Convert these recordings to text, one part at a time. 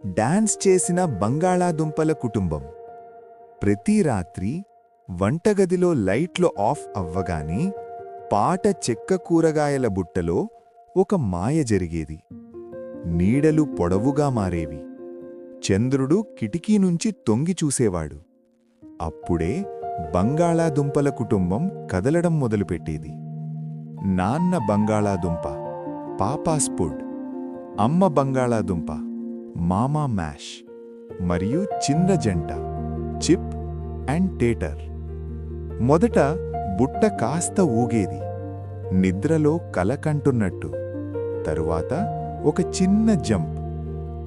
Dance చేసిన బంగాళాదుంపల కుటుంబం. ప్రతి రాత్రి వంటగదిలో లైట్లు ఆఫ్ అవ్వగానే పాట చెక్క కూరగాయల బుట్టలో ఒక మాయ జరిగేది. నీడలు పొడవుగా మారేవి. చంద్రుడు కిటికీ నుంచి తొంగి చూసేవాడు. అప్పుడే బంగాళాదుంపల కుటుంబం కదలడం మొదలుపెట్టేది. నాన్న బంగాళాదుంప, పాపాస్ ఫుడ్, అమ్మ బంగాళాదుంప, మామా మ్యాష్, మరియు చిన్న జంట చిప్ అండ్ టేటర్. మొదట బుట్ట కాస్త ఊగేది, నిద్రలో కలకంటున్నట్టు. తరువాత ఒక చిన్న జంప్,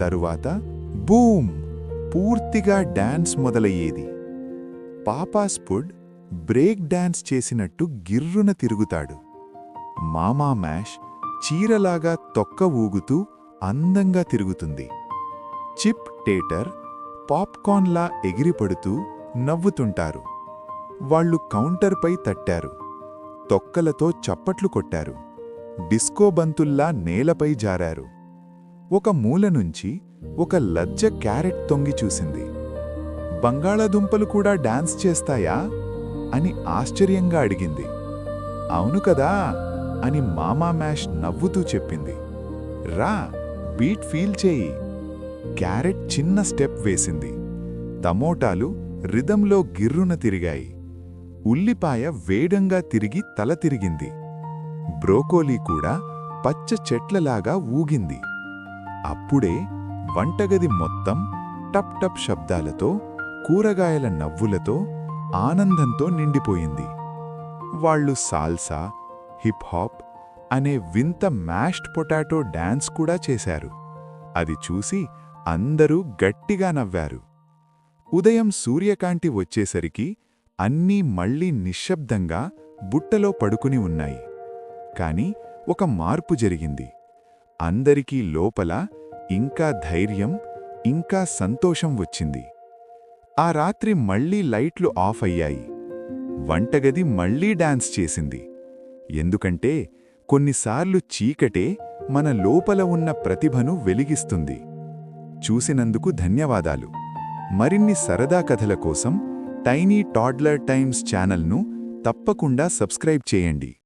తరువాత బూమ్, పూర్తిగా డాన్స్ మొదలయ్యేది. పాపాస్ ఫుడ్ బ్రేక్ డాన్స్ చేసినట్టు గిర్రున తిరుగుతాడు. మామా మ్యాష్ చీరలాగా తొక్క ఊగుతూ అందంగా తిరుగుతుంది. చిప్ టేటర్ పాప్కార్న్లా ఎగిరిపడుతూ నవ్వుతుంటారు. వాళ్ళు కౌంటర్పై తట్టారు, తొక్కలతో చప్పట్లు కొట్టారు, డిస్కో బంతుల్లా నేలపై జారారు. ఒక మూల నుంచి ఒక లజ్జ క్యారెట్ తొంగి చూసింది. బంగాళాదుంపలు కూడా డాన్స్ చేస్తాయా అని ఆశ్చర్యంగా అడిగింది. అవును కదా అని మామా మ్యాష్ నవ్వుతూ చెప్పింది. రా, బీట్ ఫీల్ చేయి. క్యారెట్ చిన్న స్టెప్ వేసింది. టమోటాలు రిథంలో గిర్రున తిరిగాయి. ఉల్లిపాయ వేగంగా తిరిగి తల తిరిగింది. బ్రోకోలీ కూడా పచ్చ చెట్లలాగా ఊగింది. అప్పుడే వంటగది మొత్తం టప్ టప్ శబ్దాలతో, కూరగాయల నవ్వులతో, ఆనందంతో నిండిపోయింది. వాళ్ళు సాల్సా, హిప్ హాప్ అనే వింత మ్యాష్డ్ పొటాటో డాన్స్ కూడా చేశారు. అది చూసి అందరూ గట్టిగా నవ్వారు. ఉదయం సూర్యకాంతి వచ్చేసరికి అన్నీ మళ్లీ నిశ్శబ్దంగా బుట్టలో పడుకుని ఉన్నాయి. కాని ఒక మార్పు జరిగింది. అందరికీ లోపల ఇంకా ధైర్యం, ఇంకా సంతోషం వచ్చింది. ఆ రాత్రి మళ్లీ లైట్లు ఆఫ్ అయ్యాయి. వంటగది మళ్లీ డాన్స్ చేసింది. ఎందుకంటే కొన్నిసార్లు చీకటే మన లోపల ఉన్న ప్రతిభను వెలిగిస్తుంది. చూసినందుకు ధన్యవాదాలు. మరిన్ని సరదా కథల కోసం టైనీ టాడ్లర్ టైమ్స్ ఛానల్ను తప్పకుండా సబ్స్క్రైబ్ చేయండి.